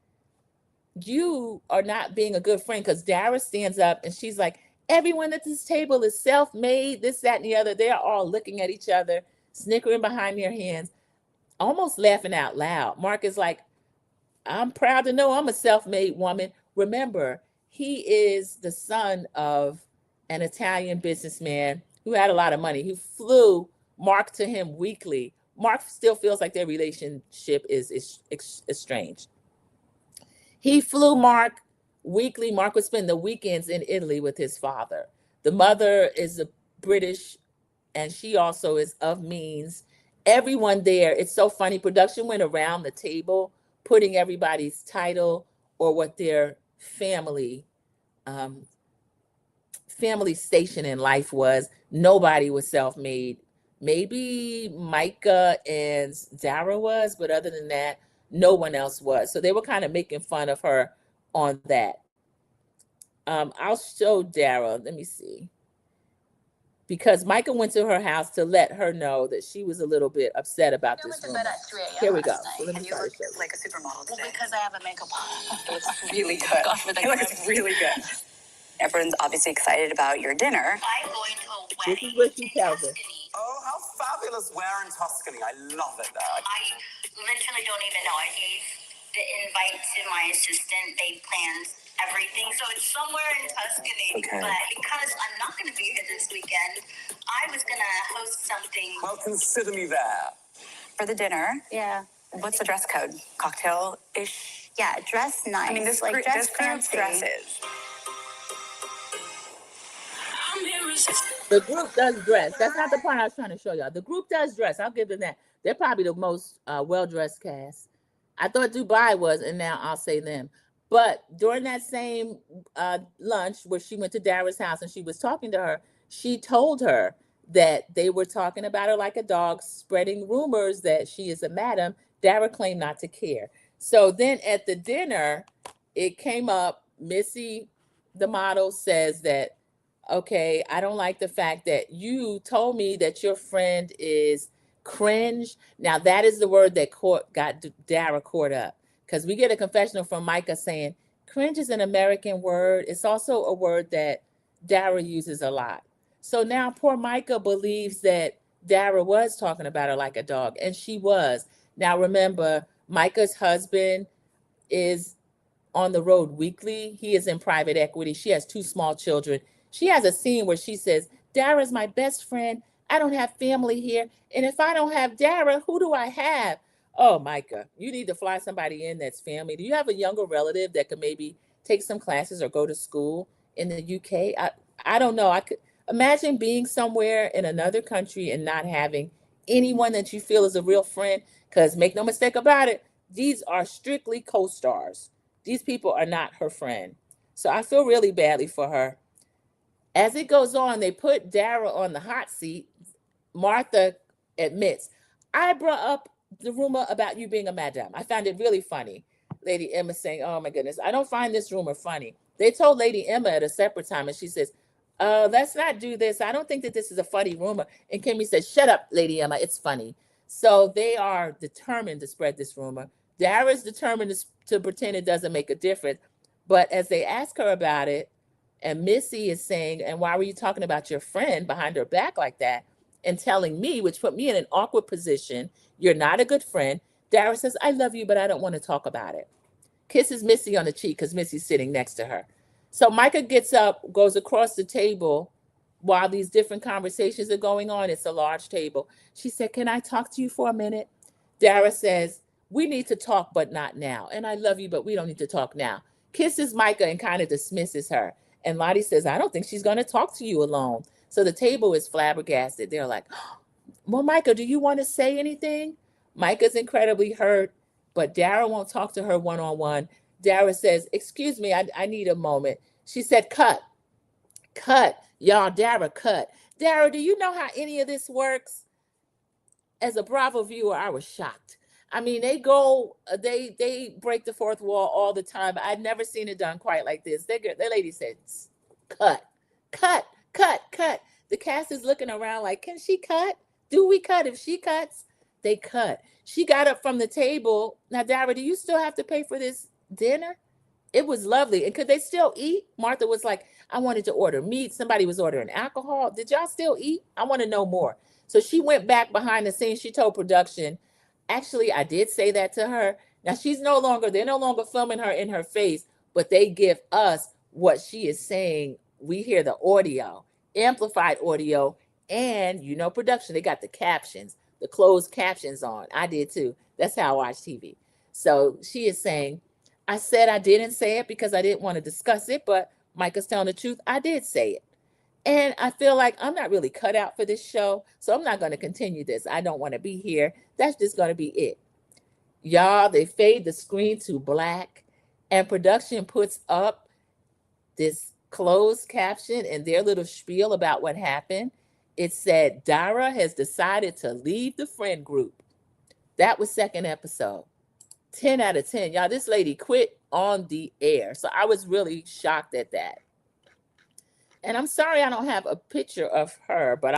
you are not being a good friend, because Dara stands up and she's like, everyone at this table is self-made, this, that, and the other. They are all looking at each other, snickering behind their hands, almost laughing out loud. Mark is like, I'm proud to know I'm a self-made woman. Remember, he is the son of an Italian businessman who had a lot of money, who flew Mark to him weekly. Mark still feels like their relationship is estranged. He flew Mark weekly. Mark would spend the weekends in Italy with his father. The mother is a British, and she also is of means. Everyone there, it's so funny. Production went around the table putting everybody's title or what their family station in life was. Nobody was self-made. Maybe Micah and Dara was, but other than that, no one else was. So they were kind of making fun of her on that. I'll show Dara. Let me see. Because Micah went to her house to let her know that she was a little bit upset about this rumor. Here we go. So let me try to show you. Like a supermodel today. Well, because I have a makeup on. It looks really good. It looks really good. Everyone's obviously excited about your dinner. I'm going to a wedding. This is what she tells us. Oh, how fabulous. Where in Tuscany? I love it there. I literally don't even know. I gave the invite to my assistant. They planned everything. So it's somewhere in Tuscany. Okay. But because I'm not going to be here this weekend, I was going to host something. Well, consider me there. For the dinner? Yeah. What's the dress code? Cocktail-ish? Yeah, dress nice. I mean, this group dresses. The group does dress. That's not the part I was trying to show y'all. The group does dress. I'll give them that. They're probably the most well-dressed cast. I thought Dubai was, and now I'll say them. But during that same lunch where she went to Dara's house and she was talking to her, she told her that they were talking about her like a dog, spreading rumors that she is a madam. Dara claimed not to care. So then at the dinner, it came up, Missy, the model, says that, okay, I don't like the fact that you told me that your friend is cringe. Now that is the word that got Dara caught up, because we get a confessional from Micah saying cringe is an American word. It's also a word that Dara uses a lot. So now poor Micah believes that Dara was talking about her like a dog, and she was. Now remember, Micah's husband is on the road weekly. He is in private equity. She has two small children. She has a scene where she says, Dara's my best friend. I don't have family here. And if I don't have Dara, who do I have? Oh, Micah, you need to fly somebody in that's family. Do you have a younger relative that could maybe take some classes or go to school in the UK? I don't know. I could imagine being somewhere in another country and not having anyone that you feel is a real friend. Because make no mistake about it, these are strictly co-stars. These people are not her friend. So I feel really badly for her. As it goes on, they put Dara on the hot seat. Martha admits, I brought up the rumor about you being a madam. I found it really funny. Lady Emma saying, oh my goodness, I don't find this rumor funny. They told Lady Emma at a separate time, and she says, let's not do this. I don't think that this is a funny rumor. And Kimmy says, shut up, Lady Emma, it's funny. So they are determined to spread this rumor. Dara's determined to pretend it doesn't make a difference. But as they ask her about it, and Missy is saying, and why were you talking about your friend behind her back like that? And telling me, which put me in an awkward position, you're not a good friend. Dara says, I love you, but I don't want to talk about it. Kisses Missy on the cheek because Missy's sitting next to her. So Micah gets up, goes across the table while these different conversations are going on. It's a large table. She said, can I talk to you for a minute? Dara says, we need to talk, but not now. And I love you, but we don't need to talk now. Kisses Micah and kind of dismisses her. And Lottie says, I don't think she's going to talk to you alone. So the table is flabbergasted. They're like, well, Micah, do you want to say anything? Micah's incredibly hurt, but Dara won't talk to her one-on-one. Dara says, excuse me, I need a moment. She said, cut. Y'all, Dara, cut. Dara, do you know how any of this works? As a Bravo viewer, I was shocked. I mean, they break the fourth wall all the time. I'd never seen it done quite like this. The lady said, cut. The cast is looking around like, can she cut? Do we cut? If she cuts, they cut. She got up from the table. Now, Dara, do you still have to pay for this dinner? It was lovely. And could they still eat? Martha was like, I wanted to order meat. Somebody was ordering alcohol. Did y'all still eat? I want to know more. So she went back behind the scenes. She told production, actually, I did say that to her. Now they're no longer filming her in her face, but they give us what she is saying. We hear the audio, amplified audio, and production. They got the captions, the closed captions on. I did too. That's how I watch TV. So she is saying, I said I didn't say it because I didn't want to discuss it, but Micah's telling the truth. I did say it. And I feel like I'm not really cut out for this show, so I'm not going to continue this. I don't want to be here. That's just going to be it. Y'all, they fade the screen to black, and production puts up this closed caption and their little spiel about what happened. It said, Dara has decided to leave the friend group. That was second episode. 10 out of 10. Y'all, this lady quit on the air. So I was really shocked at that. And I'm sorry I don't have a picture of her, but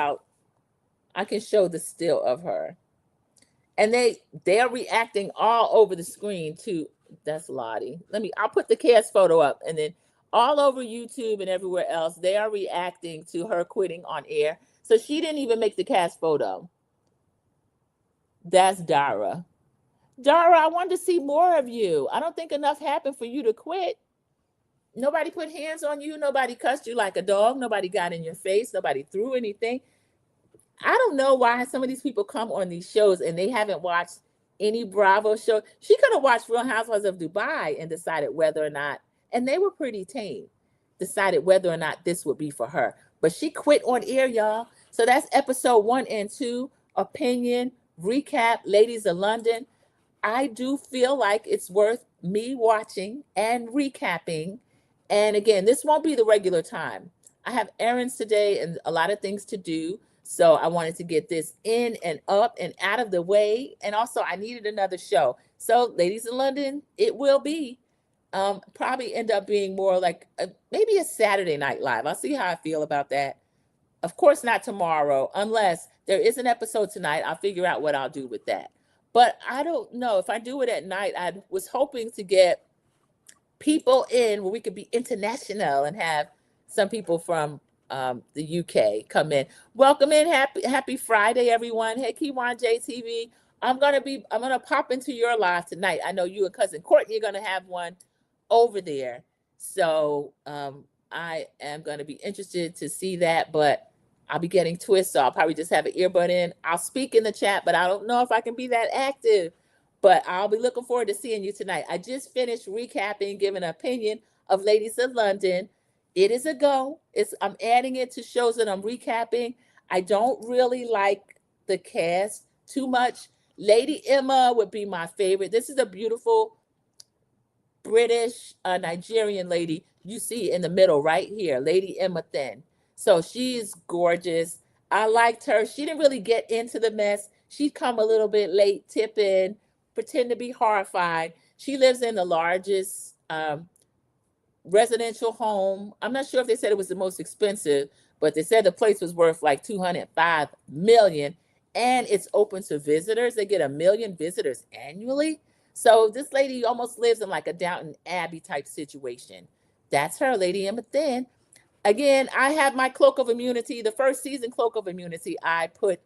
I can show the still of her. And they're reacting all over the screen to, that's Lottie. I'll put the cast photo up, and then all over YouTube and everywhere else, they are reacting to her quitting on air. So she didn't even make the cast photo. That's Dara. Dara, I wanted to see more of you. I don't think enough happened for you to quit. Nobody put hands on you. Nobody cussed you like a dog. Nobody got in your face. Nobody threw anything. I don't know why some of these people come on these shows and they haven't watched any Bravo show. She could have watched Real Housewives of Dubai and decided whether or not, and they were pretty tame, decided whether or not this would be for her. But she quit on air, y'all. So that's episode 1 and 2, opinion, recap, Ladies of London. I do feel like it's worth me watching and recapping. And again, this won't be the regular time. I have errands today and a lot of things to do. So I wanted to get this in and up and out of the way. And also I needed another show. So Ladies in London, it will be probably end up being more like maybe a Saturday Night Live. I'll see how I feel about that. Of course, not tomorrow, unless there is an episode tonight. I'll figure out what I'll do with that. But I don't know. If I do it at night, I was hoping to get people in where we could be international and have some people from the UK come in. Welcome in. Happy Friday, everyone. Hey, Kiwan JTV. I'm gonna pop into your live tonight. I know you and cousin Courtney are gonna have one over there. So I am gonna be interested to see that, but I'll be getting twists, so I'll probably just have an earbud in. I'll speak in the chat, but I don't know if I can be that active. But I'll be looking forward to seeing you tonight. I just finished recapping, giving an opinion of Ladies of London. It is a go. I'm adding it to shows that I'm recapping. I don't really like the cast too much. Lady Emma would be my favorite. This is a beautiful British Nigerian lady. You see in the middle right here, Lady Emma Thin. So she's gorgeous. I liked her. She didn't really get into the mess. She'd come a little bit late, tip in, pretend to be horrified. She lives in the largest residential home. I'm not sure if they said it was the most expensive, but they said the place was worth like 205 million, and it's open to visitors. They get 1 million visitors annually. So this lady almost lives in like a Downton Abbey type situation. That's her, Lady Emma Thin. Again, I have my cloak of immunity. The first season cloak of immunity I put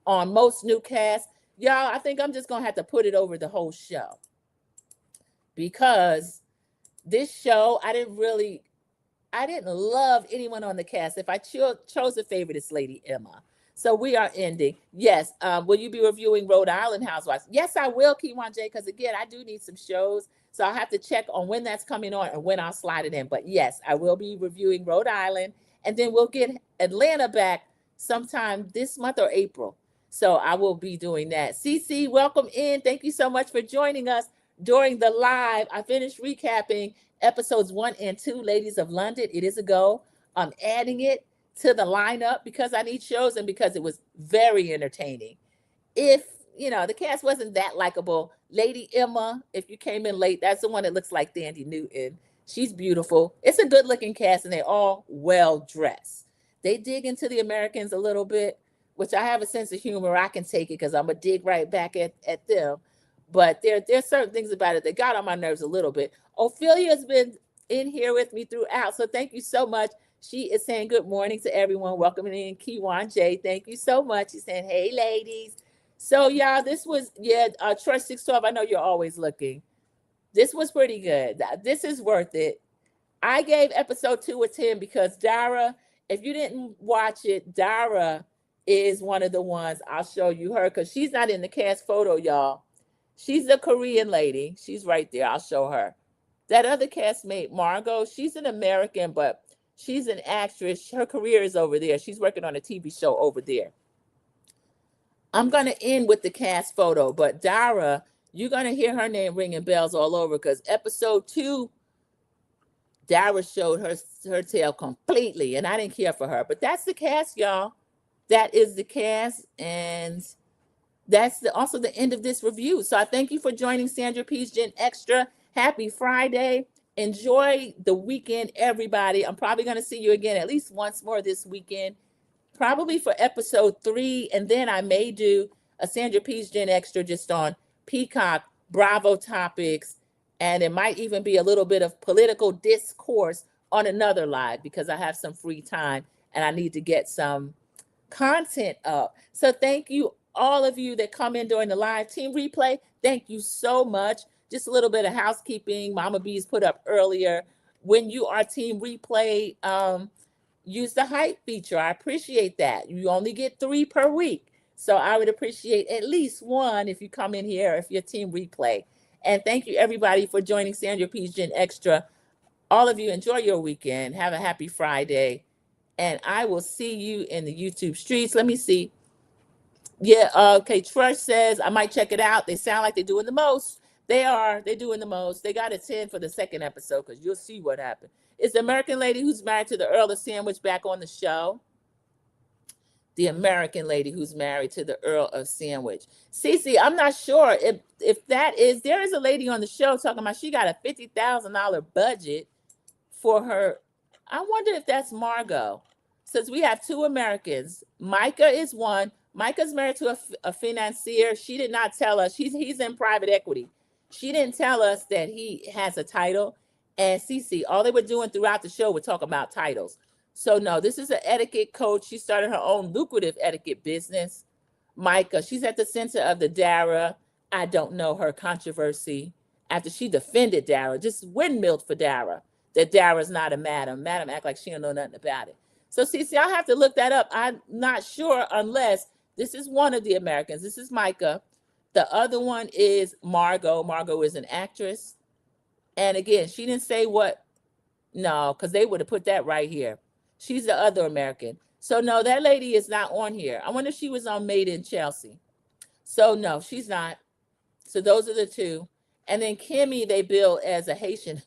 on most new casts. Y'all, I think I'm just going to have to put it over the whole show, because this show, I didn't love anyone on the cast. If I chose a favorite, it's Lady Emma. So we are ending. Yes. Will you be reviewing Rhode Island Housewives? Yes, I will, Kiwan J, because again, I do need some shows. So I'll have to check on when that's coming on and when I'll slide it in. But yes, I will be reviewing Rhode Island. And then we'll get Atlanta back sometime this month or April. So I will be doing that. CC, welcome in. Thank you so much for joining us during the live. I finished recapping episodes 1 and 2, Ladies of London. It is a go. I'm adding it to the lineup because I need shows and because it was very entertaining. If the cast wasn't that likable, Lady Emma, if you came in late, that's the one that looks like Thandie Newton. She's beautiful. It's a good looking cast and they're all well dressed. They dig into the Americans a little bit, which I have a sense of humor. I can take it because I'm gonna dig right back at them. But there's certain things about it that got on my nerves a little bit. Ophelia's been in here with me throughout, so thank you so much. She is saying good morning to everyone. Welcoming in Kiwan J. Thank you so much. She's saying, hey, ladies. So, y'all, this was, Trust 612. I know you're always looking. This was pretty good. This is worth it. I gave episode 2 a 10 because Dara, if you didn't watch it, Dara is one of the ones. I'll show you her because she's not in the cast photo, y'all. She's a Korean lady. She's right there. I'll show her. That other castmate, Margot, she's an American, but she's an actress. Her career is over there. She's working on a TV show over there. I'm going to end with the cast photo, but Dara, you're going to hear her name ringing bells all over because episode 2, Dara showed her tail completely, and I didn't care for her. But that's the cast, y'all. That is the cast, and that's also the end of this review. So I thank you for joining Sandra P's Gen Extra. Happy Friday. Enjoy the weekend, everybody. I'm probably going to see you again at least once more this weekend, probably for episode 3. And then I may do a Sandra P's Gen Extra just on Peacock, Bravo topics. And it might even be a little bit of political discourse on another live because I have some free time and I need to get some content up. So thank you, all of you that come in during the live. Team Replay, thank you so much. Just a little bit of housekeeping. Mama B's put up earlier. When you are Team Replay, use the hype feature. I appreciate that. You only get 3 per week. So I would appreciate at least 1 if you come in here, if you're Team Replay. And thank you, everybody, for joining Sandra P's Gen Extra. All of you, enjoy your weekend. Have a happy Friday. And I will see you in the YouTube streets. Let me see. Yeah, okay. Trush says, I might check it out. They sound like they're doing the most. They are. They're doing the most. They got a 10 for the second episode because you'll see what happened. Is the American lady who's married to the Earl of Sandwich back on the show? The American lady who's married to the Earl of Sandwich. Cece, I'm not sure if that is. There is a lady on the show talking about she got a $50,000 budget for her. I wonder if that's Margot. Since we have 2 Americans. Micah is one. Micah's married to a financier. She did not tell us. He's in private equity. She didn't tell us that he has a title. And Cece, all they were doing throughout the show was talk about titles. So no, this is an etiquette coach. She started her own lucrative etiquette business. Micah, she's at the center of the Dara, I don't know her controversy after she defended Dara, just windmilled for Dara, that Dara's not a madam. Madam act like she don't know nothing about it. So see, I'll have to look that up. I'm not sure unless this is one of the Americans. This is Micah. The other one is Margot. Margot is an actress. And again, she didn't say what, no, because they would have put that right here. She's the other American. So no, that lady is not on here. I wonder if she was on Made in Chelsea. So no, she's not. So those are the two. And then Kimmy, they bill as a Haitian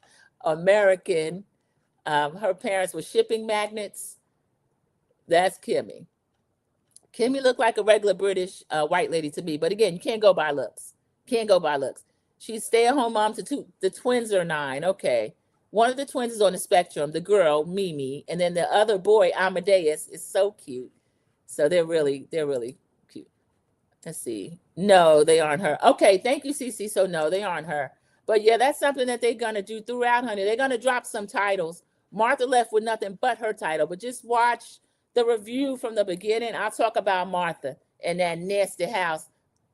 American. Her parents were shipping magnates. That's Kimmy. Kimmy looked like a regular British white lady to me. But again, you can't go by looks. Can't go by looks. She's stay-at-home mom to two. The twins are 9. Okay. One of the twins is on the spectrum, the girl, Mimi. And then the other boy, Amadeus, is so cute. So they're really cute. Let's see. No, they aren't her. Okay, thank you, Cece. So no, they aren't her. But yeah, that's something that they're gonna do throughout, honey. They're gonna drop some titles. Martha left with nothing but her title, but just watch the review from the beginning. I'll talk about Martha and that nasty house.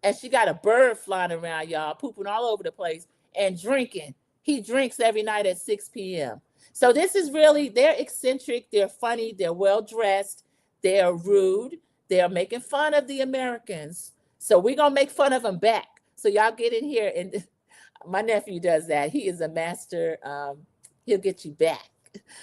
And she got a bird flying around, y'all, pooping all over the place and drinking. He drinks every night at 6 p.m. So this is really, they're eccentric, they're funny, they're well-dressed, they're rude, they're making fun of the Americans. So we're going to make fun of them back. So y'all get in here, and my nephew does that. He is a master. He'll get you back.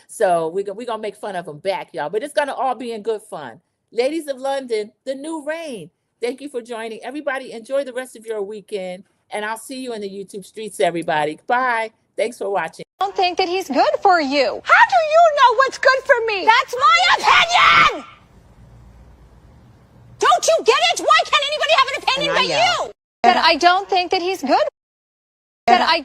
So we're going to make fun of them back, y'all. But it's going to all be in good fun. Ladies of London, the new reign. Thank you for joining. Everybody, enjoy the rest of your weekend. And I'll see you in the YouTube streets, everybody. Bye. Thanks for watching. I don't think that he's good for you. How do you know what's good for me? That's my opinion! Don't you get it? Why can't anybody have an opinion but you? That I don't think that he's good. That I